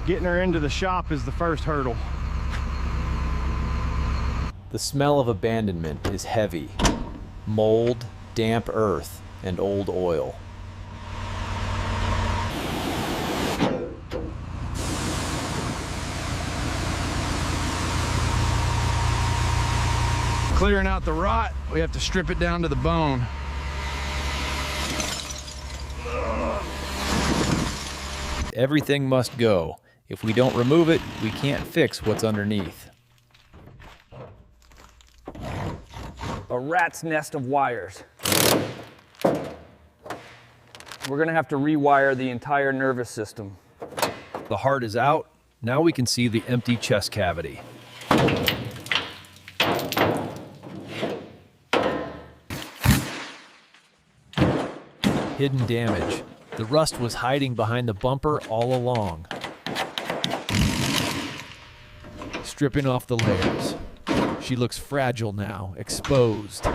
Getting her into the shop is the first hurdle. The smell of abandonment is heavy. Mold, damp earth, and old oil. Clearing out the rot, we have to strip it down to the bone. Everything must go. If we don't remove it, we can't fix what's underneath. A rat's nest of wires. We're gonna have to rewire the entire nervous system. The heart is out. Now we can see the empty chest cavity. Hidden damage. The rust was hiding behind the bumper all along. Stripping off the layers. She looks fragile now, exposed.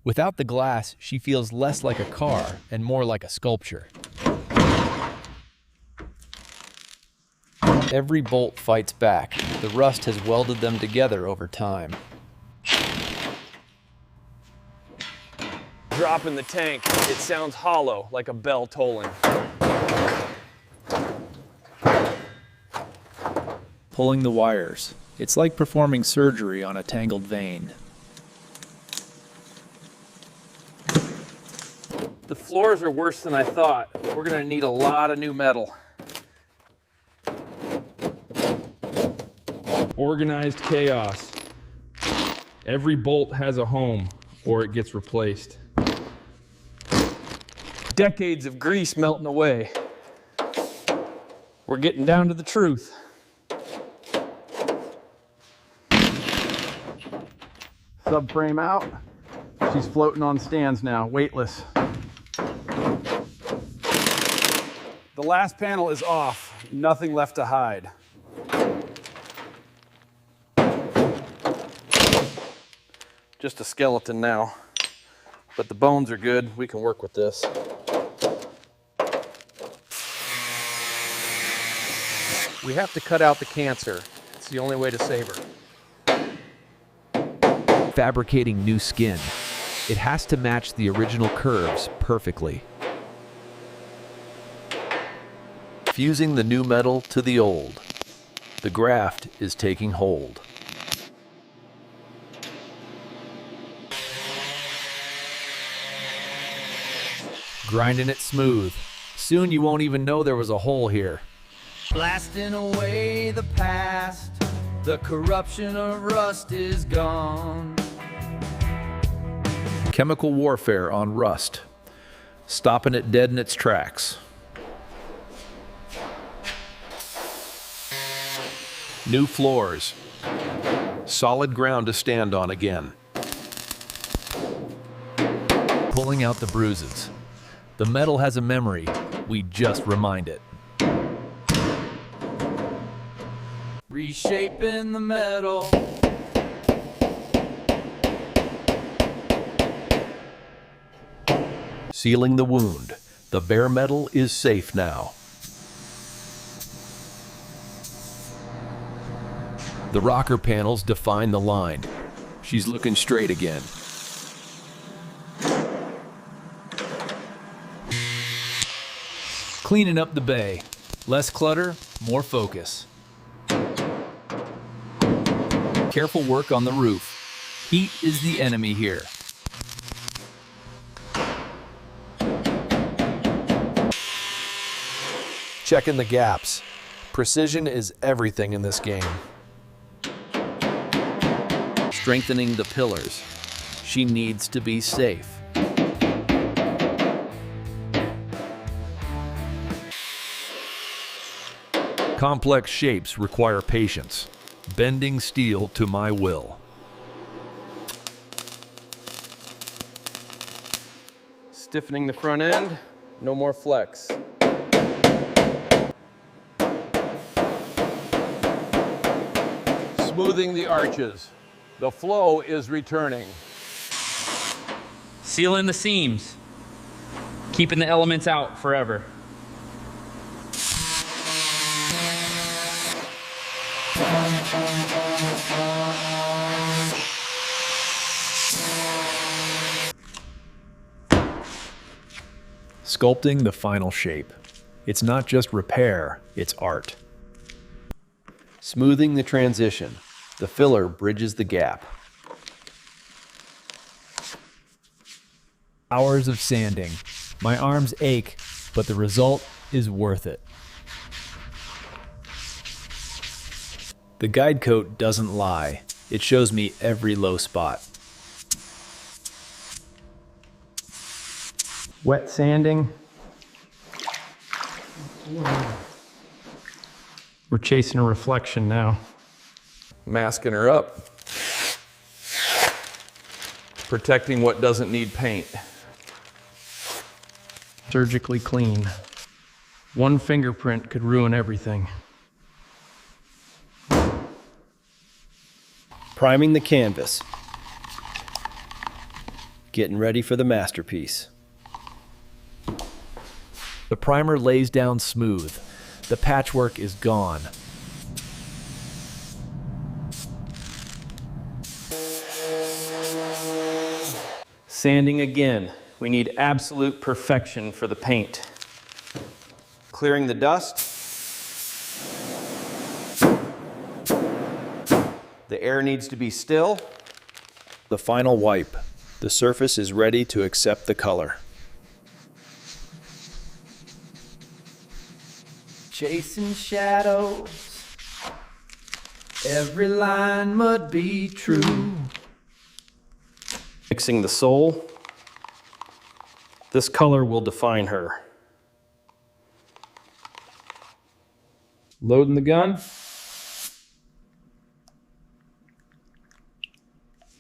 Without the glass, she feels less like a car and more like a sculpture. Every bolt fights back. The rust has welded them together over time. Drop in the tank, it sounds hollow, like a bell tolling. Pulling the wires. It's like performing surgery on a tangled vein. The floors are worse than I thought. We're gonna need a lot of new metal. Organized chaos. Every bolt has a home, or it gets replaced. Decades of grease melting away. We're getting down to the truth. Subframe out. She's floating on stands now, weightless. The last panel is off. Nothing left to hide. Just a skeleton now. But the bones are good. We can work with this. We have to cut out the cancer. It's the only way to save her. Fabricating new skin. It has to match the original curves perfectly. Fusing the new metal to the old. The graft is taking hold. Grinding it smooth. Soon you won't even know there was a hole here. Blasting away the past, the corruption of rust is gone. Chemical warfare on rust. Stopping it dead in its tracks. New floors. Solid ground to stand on again. Pulling out the bruises. The metal has a memory. We just remind it. Reshaping the metal. Sealing the wound. The bare metal is safe now. The rocker panels define the line. She's looking straight again. Cleaning up the bay. Less clutter, more focus. Careful work on the roof. Heat is the enemy here. Checking the gaps. Precision is everything in this game. Strengthening the pillars. She needs to be safe. Complex shapes require patience. Bending steel to my will. Stiffening the front end, no more flex. Smoothing the arches. The flow is returning. Sealing the seams, keeping the elements out forever. Sculpting the final shape. It's not just repair, it's art. Smoothing the transition. The filler bridges the gap. Hours of sanding. My arms ache, but the result is worth it. The guide coat doesn't lie. It shows me every low spot. Wet sanding. We're chasing a reflection now. Masking her up. Protecting what doesn't need paint. Surgically clean. One fingerprint could ruin everything. Priming the canvas. Getting ready for the masterpiece. The primer lays down smooth. The patchwork is gone. Sanding again. We need absolute perfection for the paint. Clearing the dust. The air needs to be still. The final wipe. The surface is ready to accept the color. Chasing shadows, every line must be true. Mixing the sole. This color will define her. Loading the gun.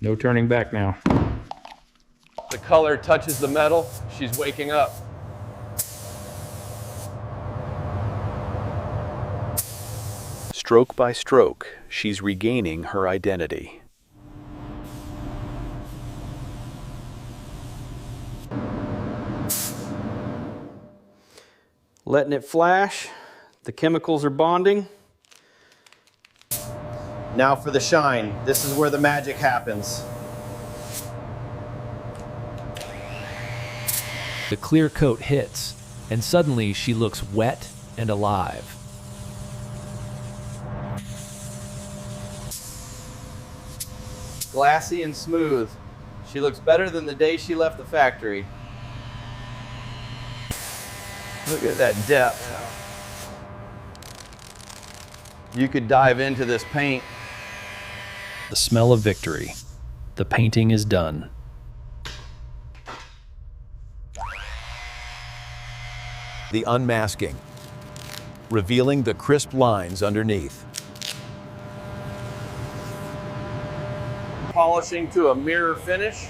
No turning back now. The color touches the metal, she's waking up. Stroke by stroke, she's regaining her identity. Letting it flash. The chemicals are bonding. Now for the shine. This is where the magic happens. The clear coat hits, and suddenly she looks wet and alive. Glassy and smooth. She looks better than the day she left the factory. Look at that depth. You could dive into this paint. The smell of victory. The painting is done. The unmasking, revealing the crisp lines underneath. Polishing to a mirror finish.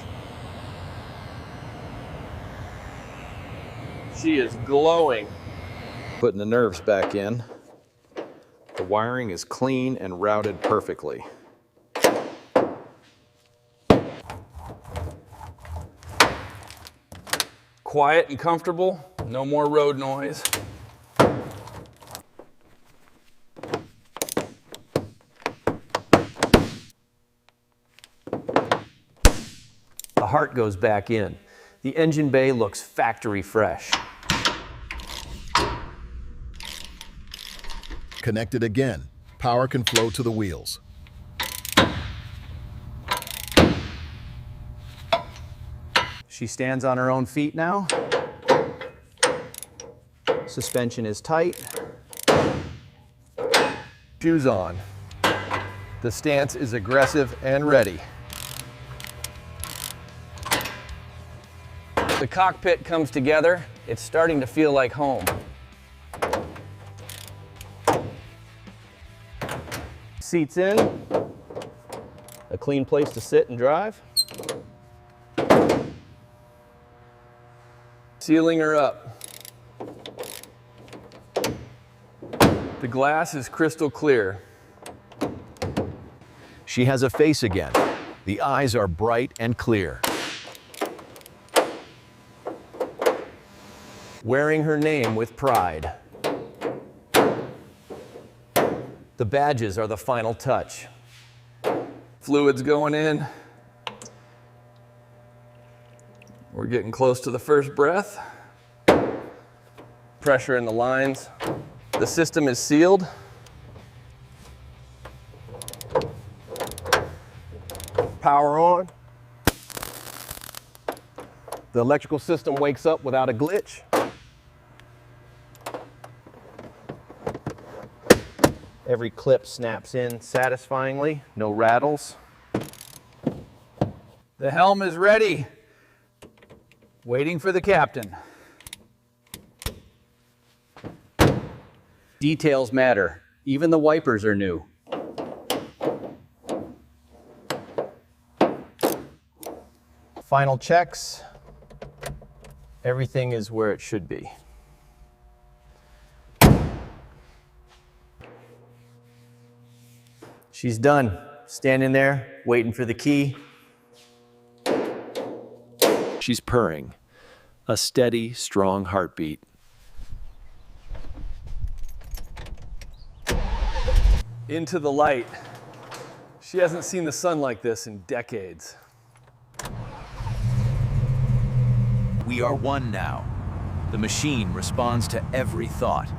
She is glowing. Putting the nerves back in. The wiring is clean and routed perfectly. Quiet and comfortable, no more road noise. The heart goes back in. The engine bay looks factory fresh. Connected again, power can flow to the wheels. She stands on her own feet now. Suspension is tight. Shoes on. The stance is aggressive and ready. The cockpit comes together. It's starting to feel like home. Seats in. A clean place to sit and drive. Sealing her up. The glass is crystal clear. She has a face again. The eyes are bright and clear. Wearing her name with pride. The badges are the final touch. Fluid's going in. We're getting close to the first breath. Pressure in the lines. The system is sealed. Power on. The electrical system wakes up without a glitch. Every clip snaps in satisfyingly, no rattles. The helm is ready. Waiting for the captain. Details matter. Even the wipers are new. Final checks. Everything is where it should be. She's done. Standing there, waiting for the key. She's purring, a steady, strong heartbeat. Into the light. She hasn't seen the sun like this in decades. We are one now. The machine responds to every thought.